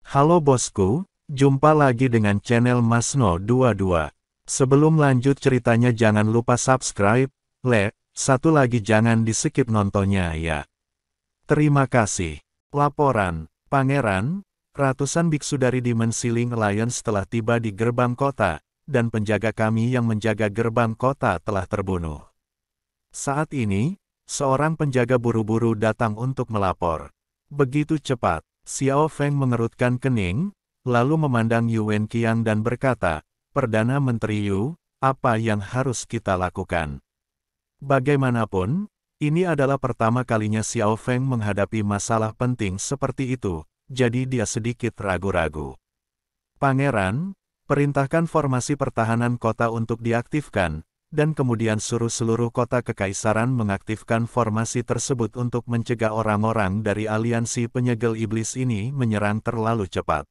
Halo bosku, jumpa lagi dengan channel Masno22. Sebelum lanjut ceritanya jangan lupa subscribe, satu lagi jangan di-skip nontonnya ya. Terima kasih. Laporan, Pangeran, ratusan biksu dari Demon Ceiling Alliance telah tiba di gerbang kota, dan penjaga kami yang menjaga gerbang kota telah terbunuh. Saat ini, seorang penjaga buru-buru datang untuk melapor. Begitu cepat, Xiao Feng mengerutkan kening, lalu memandang Yu Wenqiang dan berkata, Perdana Menteri Yu, apa yang harus kita lakukan? Bagaimanapun, ini adalah pertama kalinya Xiao Feng menghadapi masalah penting seperti itu, jadi dia sedikit ragu-ragu. Pangeran, perintahkan formasi pertahanan kota untuk diaktifkan, dan kemudian suruh seluruh kota kekaisaran mengaktifkan formasi tersebut untuk mencegah orang-orang dari aliansi penyegel iblis ini menyerang terlalu cepat.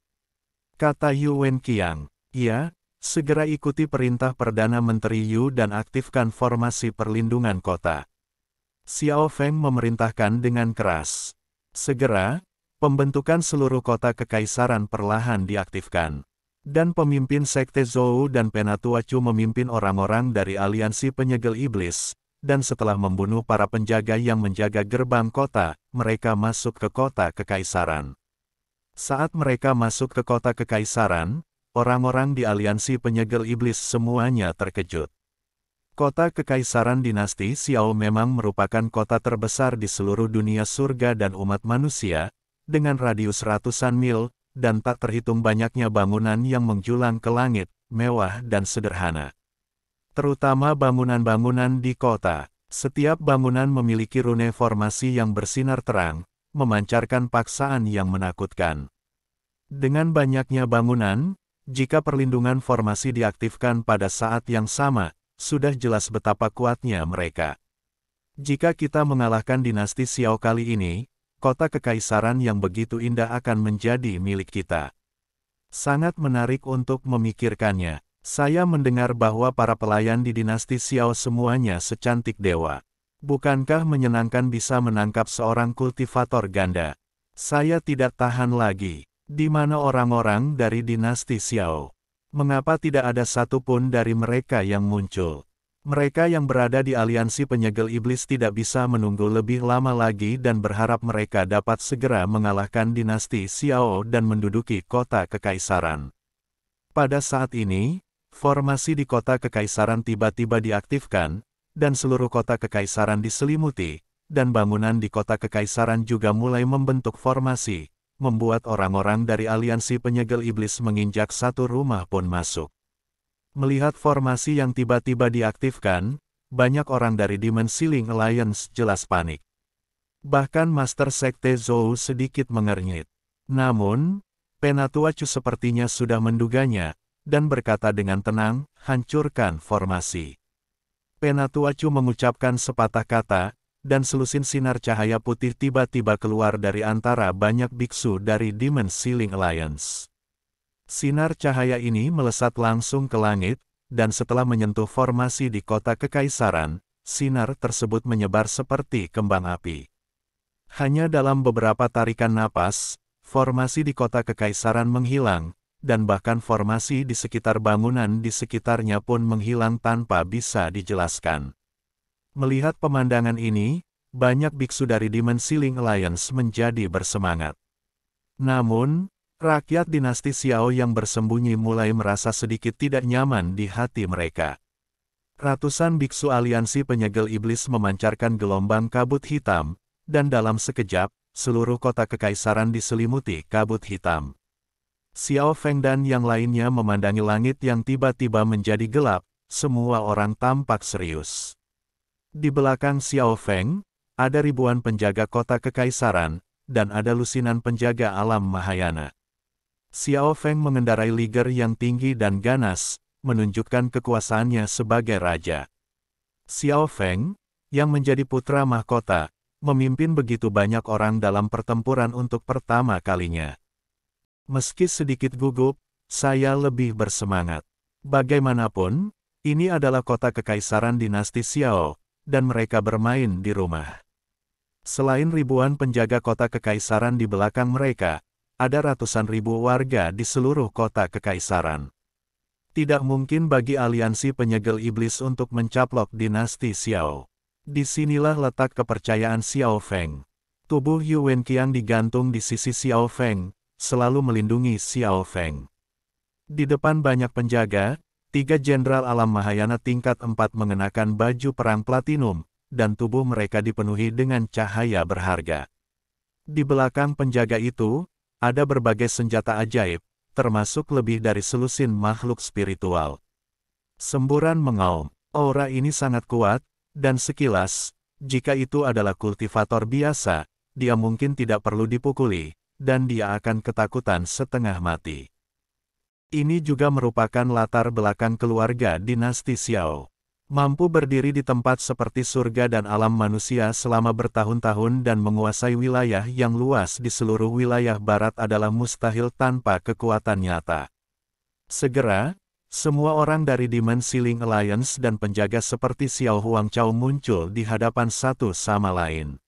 Kata Yu Wenqiang, ya, segera ikuti perintah Perdana Menteri Yu dan aktifkan formasi perlindungan kota. Xiao Feng memerintahkan dengan keras. Segera, pembentukan seluruh kota kekaisaran perlahan diaktifkan. Dan pemimpin Sekte Zhou dan Penatua Chu memimpin orang-orang dari aliansi penyegel iblis, dan setelah membunuh para penjaga yang menjaga gerbang kota, mereka masuk ke kota kekaisaran. Saat mereka masuk ke kota kekaisaran, orang-orang di aliansi penyegel iblis semuanya terkejut. Kota kekaisaran dinasti Xiao memang merupakan kota terbesar di seluruh dunia surga dan umat manusia, dengan radius ratusan mil, dan tak terhitung banyaknya bangunan yang menjulang ke langit, mewah dan sederhana. Terutama bangunan-bangunan di kota. Setiap bangunan memiliki rune formasi yang bersinar terang, memancarkan paksaan yang menakutkan. Dengan banyaknya bangunan, jika perlindungan formasi diaktifkan pada saat yang sama, sudah jelas betapa kuatnya mereka. Jika kita mengalahkan dinasti Xiao kali ini, kota kekaisaran yang begitu indah akan menjadi milik kita. Sangat menarik untuk memikirkannya. Saya mendengar bahwa para pelayan di dinasti Xiao semuanya secantik dewa. Bukankah menyenangkan bisa menangkap seorang kultivator ganda? Saya tidak tahan lagi. Di mana orang-orang dari dinasti Xiao? Mengapa tidak ada satupun dari mereka yang muncul? Mereka yang berada di aliansi penyegel iblis tidak bisa menunggu lebih lama lagi dan berharap mereka dapat segera mengalahkan dinasti Xiao dan menduduki kota kekaisaran. Pada saat ini, formasi di kota kekaisaran tiba-tiba diaktifkan, dan seluruh kota kekaisaran diselimuti, dan bangunan di kota kekaisaran juga mulai membentuk formasi, membuat orang-orang dari aliansi penyegel iblis menginjak satu rumah pun masuk. Melihat formasi yang tiba-tiba diaktifkan, banyak orang dari Demon Ceiling Alliance jelas panik. Bahkan Master Sekte Zhou sedikit mengernyit. Namun, Penatua Chu sepertinya sudah menduganya, dan berkata dengan tenang, hancurkan formasi. Penatua Chu mengucapkan sepatah kata, dan selusin sinar cahaya putih tiba-tiba keluar dari antara banyak biksu dari Demon Ceiling Alliance. Sinar cahaya ini melesat langsung ke langit, dan setelah menyentuh formasi di kota kekaisaran, sinar tersebut menyebar seperti kembang api. Hanya dalam beberapa tarikan napas, formasi di kota kekaisaran menghilang, dan bahkan formasi di sekitar bangunan di sekitarnya pun menghilang tanpa bisa dijelaskan. Melihat pemandangan ini, banyak biksu dari Demon Ceiling Alliance menjadi bersemangat. Namun, rakyat dinasti Xiao yang bersembunyi mulai merasa sedikit tidak nyaman di hati mereka. Ratusan biksu aliansi penyegel iblis memancarkan gelombang kabut hitam, dan dalam sekejap, seluruh kota kekaisaran diselimuti kabut hitam. Xiao Feng dan yang lainnya memandangi langit yang tiba-tiba menjadi gelap, semua orang tampak serius. Di belakang Xiao Feng, ada ribuan penjaga kota kekaisaran, dan ada lusinan penjaga alam Mahayana. Xiao Feng mengendarai liger yang tinggi dan ganas, menunjukkan kekuasaannya sebagai raja. Xiao Feng, yang menjadi putra mahkota, memimpin begitu banyak orang dalam pertempuran untuk pertama kalinya. Meski sedikit gugup, saya lebih bersemangat. Bagaimanapun, ini adalah kota kekaisaran dinasti Xiao, dan mereka bermain di rumah. Selain ribuan penjaga kota kekaisaran di belakang mereka, ada ratusan ribu warga di seluruh kota kekaisaran. Tidak mungkin bagi aliansi penyegel iblis untuk mencaplok dinasti Xiao. Disinilah letak kepercayaan Xiao Feng. Tubuh Yuan Qiang digantung di sisi Xiao Feng, selalu melindungi Xiao Feng. Di depan banyak penjaga, 3 jenderal alam Mahayana tingkat 4 mengenakan baju perang platinum, dan tubuh mereka dipenuhi dengan cahaya berharga. Di belakang penjaga itu, ada berbagai senjata ajaib, termasuk lebih dari selusin makhluk spiritual. Semburan mengaum, aura ini sangat kuat, dan sekilas, jika itu adalah kultivator biasa, dia mungkin tidak perlu dipukuli, dan dia akan ketakutan setengah mati. Ini juga merupakan latar belakang keluarga dinasti Xiao. Mampu berdiri di tempat seperti surga dan alam manusia selama bertahun-tahun dan menguasai wilayah yang luas di seluruh wilayah barat adalah mustahil tanpa kekuatan nyata. Segera, semua orang dari Demon Ceiling Alliance dan penjaga seperti Xiao Huangchao muncul di hadapan satu sama lain.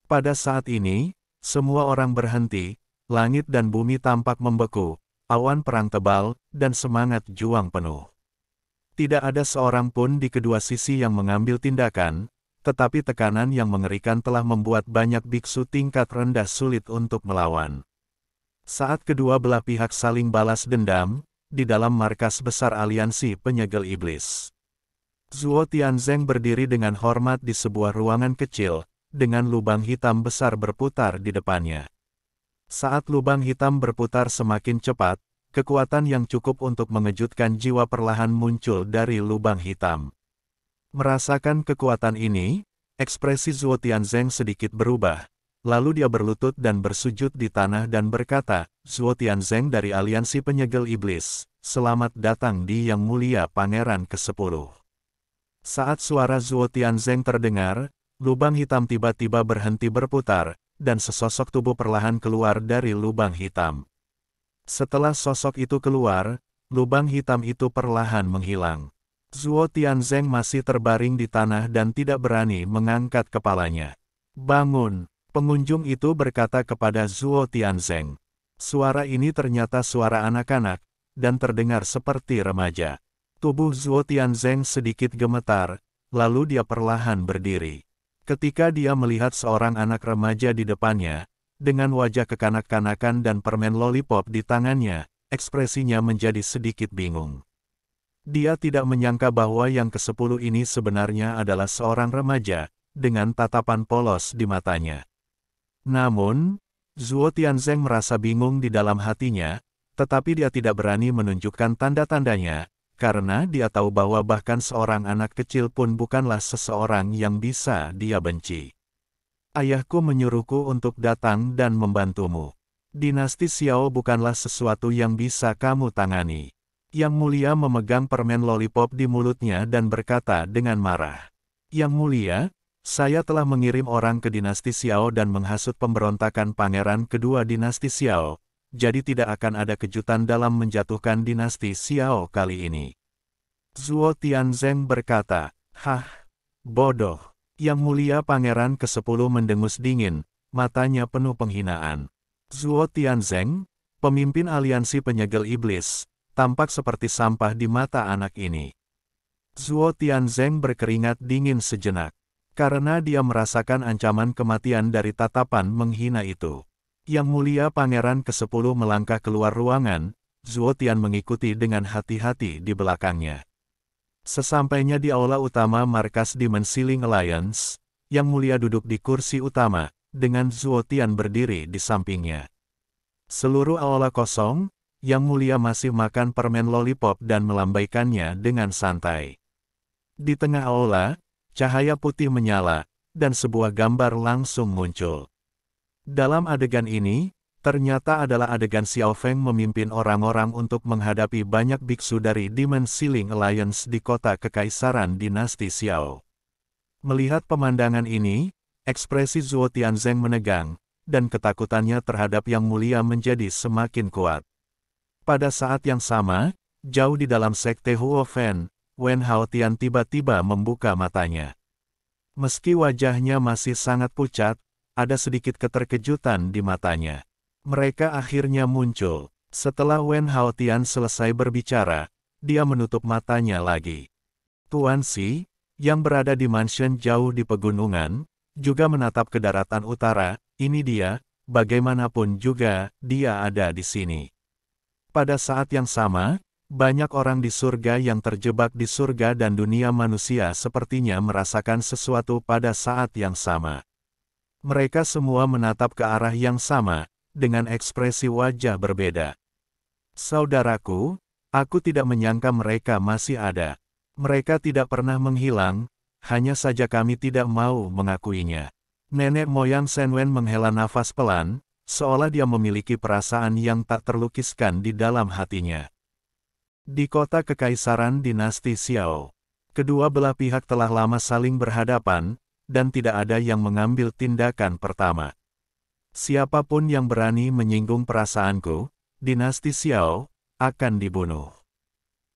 Pada saat ini, semua orang berhenti, langit dan bumi tampak membeku, awan perang tebal, dan semangat juang penuh. Tidak ada seorang pun di kedua sisi yang mengambil tindakan, tetapi tekanan yang mengerikan telah membuat banyak biksu tingkat rendah sulit untuk melawan. Saat kedua belah pihak saling balas dendam, di dalam markas besar aliansi penyegel iblis, Zuo Tianzeng berdiri dengan hormat di sebuah ruangan kecil, dengan lubang hitam besar berputar di depannya. Saat lubang hitam berputar semakin cepat, kekuatan yang cukup untuk mengejutkan jiwa perlahan muncul dari lubang hitam. Merasakan kekuatan ini, ekspresi Zuo Tianzeng sedikit berubah, lalu dia berlutut dan bersujud di tanah dan berkata, Zuo Tianzeng dari aliansi penyegel iblis, selamat datang di Yang Mulia Pangeran ke-10. Saat suara Zuo Tianzeng terdengar, lubang hitam tiba-tiba berhenti berputar, dan sesosok tubuh perlahan keluar dari lubang hitam. Setelah sosok itu keluar, lubang hitam itu perlahan menghilang. Zuo Tianzeng masih terbaring di tanah dan tidak berani mengangkat kepalanya. Bangun, pengunjung itu berkata kepada Zuo Tianzeng. Suara ini ternyata suara anak-anak, dan terdengar seperti remaja. Tubuh Zuo Tianzeng sedikit gemetar, lalu dia perlahan berdiri. Ketika dia melihat seorang anak remaja di depannya, dengan wajah kekanak-kanakan dan permen lollipop di tangannya, ekspresinya menjadi sedikit bingung. Dia tidak menyangka bahwa yang ke-10 ini sebenarnya adalah seorang remaja, dengan tatapan polos di matanya. Namun, Zuo Tianzeng merasa bingung di dalam hatinya, tetapi dia tidak berani menunjukkan tanda-tandanya, karena dia tahu bahwa bahkan seorang anak kecil pun bukanlah seseorang yang bisa dia benci. Ayahku menyuruhku untuk datang dan membantumu. Dinasti Xiao bukanlah sesuatu yang bisa kamu tangani. Yang Mulia memegang permen lollipop di mulutnya dan berkata dengan marah. Yang Mulia, saya telah mengirim orang ke dinasti Xiao dan menghasut pemberontakan pangeran kedua dinasti Xiao. Jadi tidak akan ada kejutan dalam menjatuhkan dinasti Xiao kali ini. Zuo Tianzeng berkata, hah, bodoh. Yang Mulia Pangeran ke-10 mendengus dingin, matanya penuh penghinaan. Zuo Tianzeng, pemimpin aliansi penyegel iblis, tampak seperti sampah di mata anak ini. Zuo Tianzeng berkeringat dingin sejenak, karena dia merasakan ancaman kematian dari tatapan menghina itu. Yang Mulia Pangeran ke-10 melangkah keluar ruangan, Zuo Tian mengikuti dengan hati-hati di belakangnya. Sesampainya di aula utama markas Demon Ceiling Alliance, Yang Mulia duduk di kursi utama, dengan Zuo Tian berdiri di sampingnya. Seluruh aula kosong, Yang Mulia masih makan permen lollipop dan melambaikannya dengan santai. Di tengah aula, cahaya putih menyala, dan sebuah gambar langsung muncul. Dalam adegan ini, ternyata adalah adegan Xiao Feng memimpin orang-orang untuk menghadapi banyak biksu dari Demon Ceiling Alliance di kota kekaisaran dinasti Xiao. Melihat pemandangan ini, ekspresi Zuo Tianzeng menegang, dan ketakutannya terhadap Yang Mulia menjadi semakin kuat. Pada saat yang sama, jauh di dalam sekte Huo Fen, Wen Haotian tiba-tiba membuka matanya. Meski wajahnya masih sangat pucat, ada sedikit keterkejutan di matanya. Mereka akhirnya muncul. Setelah Wen Haotian selesai berbicara, dia menutup matanya lagi. Tuan Xi, yang berada di mansion jauh di pegunungan, juga menatap ke daratan utara. Ini dia, bagaimanapun juga, dia ada di sini. Pada saat yang sama, banyak orang di surga yang terjebak di surga dan dunia manusia sepertinya merasakan sesuatu pada saat yang sama. Mereka semua menatap ke arah yang sama, dengan ekspresi wajah berbeda. Saudaraku, aku tidak menyangka mereka masih ada. Mereka tidak pernah menghilang, hanya saja kami tidak mau mengakuinya. Nenek moyang Senwen menghela nafas pelan, seolah dia memiliki perasaan yang tak terlukiskan di dalam hatinya. Di kota Kekaisaran Dinasti Xiao, kedua belah pihak telah lama saling berhadapan, dan tidak ada yang mengambil tindakan pertama. Siapapun yang berani menyinggung perasaanku, Dinasti Xiao, akan dibunuh.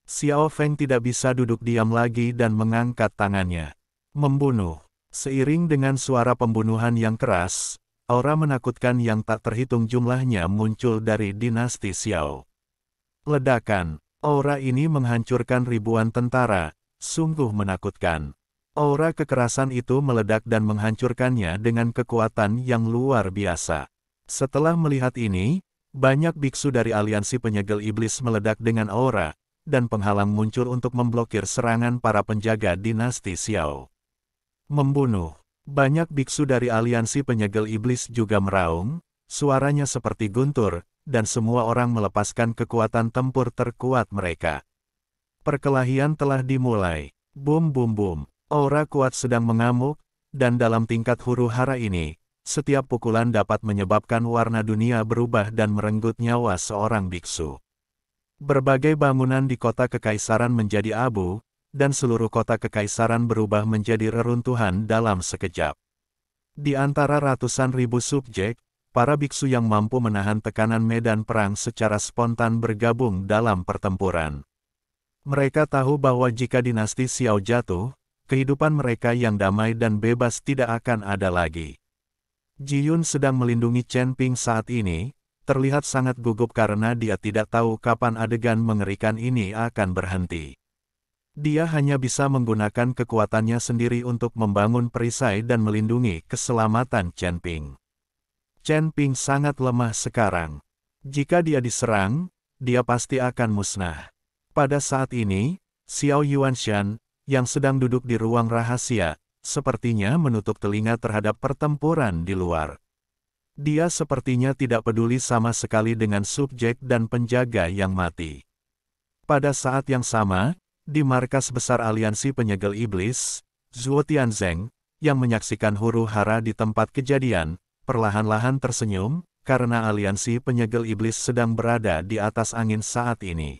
Xiao Feng tidak bisa duduk diam lagi dan mengangkat tangannya. Membunuh. Seiring dengan suara pembunuhan yang keras, aura menakutkan yang tak terhitung jumlahnya muncul dari Dinasti Xiao. Ledakan. Aura ini menghancurkan ribuan tentara, sungguh menakutkan. Aura kekerasan itu meledak dan menghancurkannya dengan kekuatan yang luar biasa. Setelah melihat ini, banyak biksu dari aliansi penyegel iblis meledak dengan aura, dan penghalang muncul untuk memblokir serangan para penjaga Dinasti Xiao. Membunuh. Banyak biksu dari aliansi penyegel iblis juga meraung, suaranya seperti guntur, dan semua orang melepaskan kekuatan tempur terkuat mereka. Perkelahian telah dimulai. Bum bum bum. Aura kuat sedang mengamuk, dan dalam tingkat huru hara ini, setiap pukulan dapat menyebabkan warna dunia berubah dan merenggut nyawa seorang biksu. Berbagai bangunan di kota Kekaisaran menjadi abu, dan seluruh kota Kekaisaran berubah menjadi reruntuhan dalam sekejap. Di antara ratusan ribu subjek, para biksu yang mampu menahan tekanan medan perang secara spontan bergabung dalam pertempuran. Mereka tahu bahwa jika dinasti Xiao jatuh, kehidupan mereka yang damai dan bebas tidak akan ada lagi. Ji Yun sedang melindungi Chen Ping saat ini, terlihat sangat gugup karena dia tidak tahu kapan adegan mengerikan ini akan berhenti. Dia hanya bisa menggunakan kekuatannya sendiri untuk membangun perisai dan melindungi keselamatan Chen Ping. Chen Ping sangat lemah sekarang. Jika dia diserang, dia pasti akan musnah. Pada saat ini, Xiao Yuanshan, yang sedang duduk di ruang rahasia, sepertinya menutup telinga terhadap pertempuran di luar. Dia sepertinya tidak peduli sama sekali dengan subjek dan penjaga yang mati. Pada saat yang sama, di markas besar aliansi penyegel iblis, Zhuo Tianzeng, yang menyaksikan huru hara di tempat kejadian, perlahan-lahan tersenyum, karena aliansi penyegel iblis sedang berada di atas angin saat ini.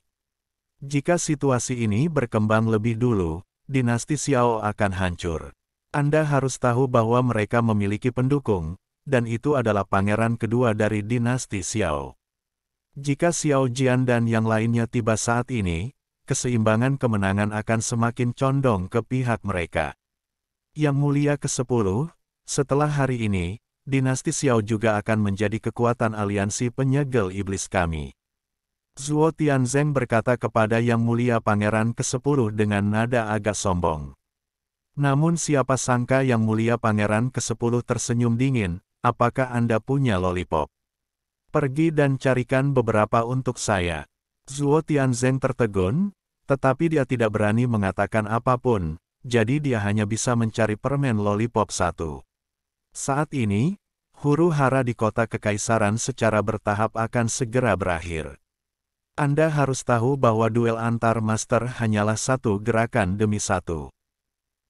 Jika situasi ini berkembang lebih dulu, dinasti Xiao akan hancur. Anda harus tahu bahwa mereka memiliki pendukung, dan itu adalah pangeran kedua dari dinasti Xiao. Jika Xiao Jian dan yang lainnya tiba saat ini, keseimbangan kemenangan akan semakin condong ke pihak mereka. Yang mulia ke-10, setelah hari ini, dinasti Xiao juga akan menjadi kekuatan aliansi penyegel iblis kami. Zhuo Tianzeng berkata kepada Yang Mulia Pangeran ke-10 dengan nada agak sombong. Namun siapa sangka Yang Mulia Pangeran ke-10 tersenyum dingin, apakah Anda punya lollipop? Pergi dan carikan beberapa untuk saya. Zhuo Tianzeng tertegun, tetapi dia tidak berani mengatakan apapun, jadi dia hanya bisa mencari permen lollipop satu. Saat ini, huru hara di kota Kekaisaran secara bertahap akan segera berakhir. Anda harus tahu bahwa duel antar master hanyalah satu gerakan demi satu.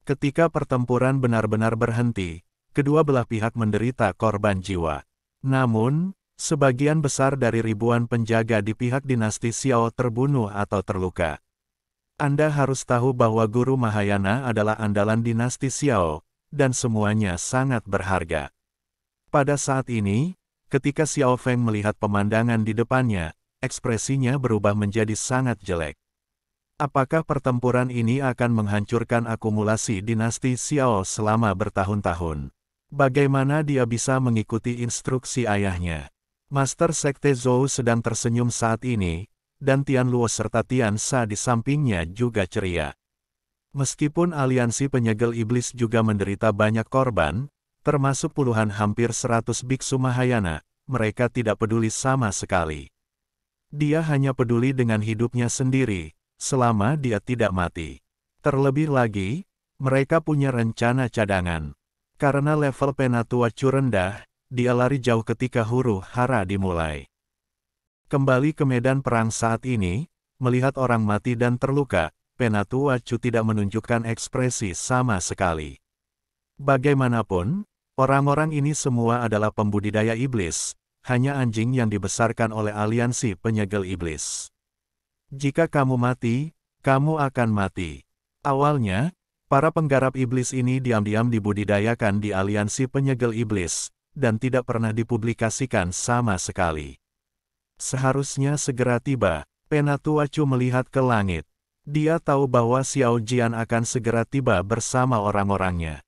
Ketika pertempuran benar-benar berhenti, kedua belah pihak menderita korban jiwa. Namun, sebagian besar dari ribuan penjaga di pihak dinasti Xiao terbunuh atau terluka. Anda harus tahu bahwa Guru Mahayana adalah andalan dinasti Xiao, dan semuanya sangat berharga. Pada saat ini, ketika Xiao Feng melihat pemandangan di depannya, ekspresinya berubah menjadi sangat jelek. Apakah pertempuran ini akan menghancurkan akumulasi dinasti Xiao selama bertahun-tahun? Bagaimana dia bisa mengikuti instruksi ayahnya? Master Sekte Zhou sedang tersenyum saat ini, dan Tian Luo serta Tian Sha di sampingnya juga ceria. Meskipun aliansi penyegel iblis juga menderita banyak korban, termasuk puluhan hampir 100 biksu Mahayana, mereka tidak peduli sama sekali. Dia hanya peduli dengan hidupnya sendiri, selama dia tidak mati. Terlebih lagi, mereka punya rencana cadangan. Karena level Penatua Chu rendah, dia lari jauh ketika huru hara dimulai. Kembali ke medan perang saat ini, melihat orang mati dan terluka, Penatua Chu tidak menunjukkan ekspresi sama sekali. Bagaimanapun, orang-orang ini semua adalah pembudidaya iblis, hanya anjing yang dibesarkan oleh aliansi penyegel iblis. Jika kamu mati, kamu akan mati. Awalnya, para penggarap iblis ini diam-diam dibudidayakan di aliansi penyegel iblis, dan tidak pernah dipublikasikan sama sekali. Seharusnya segera tiba, Penatua Chu melihat ke langit. Dia tahu bahwa Xiao Jian akan segera tiba bersama orang-orangnya.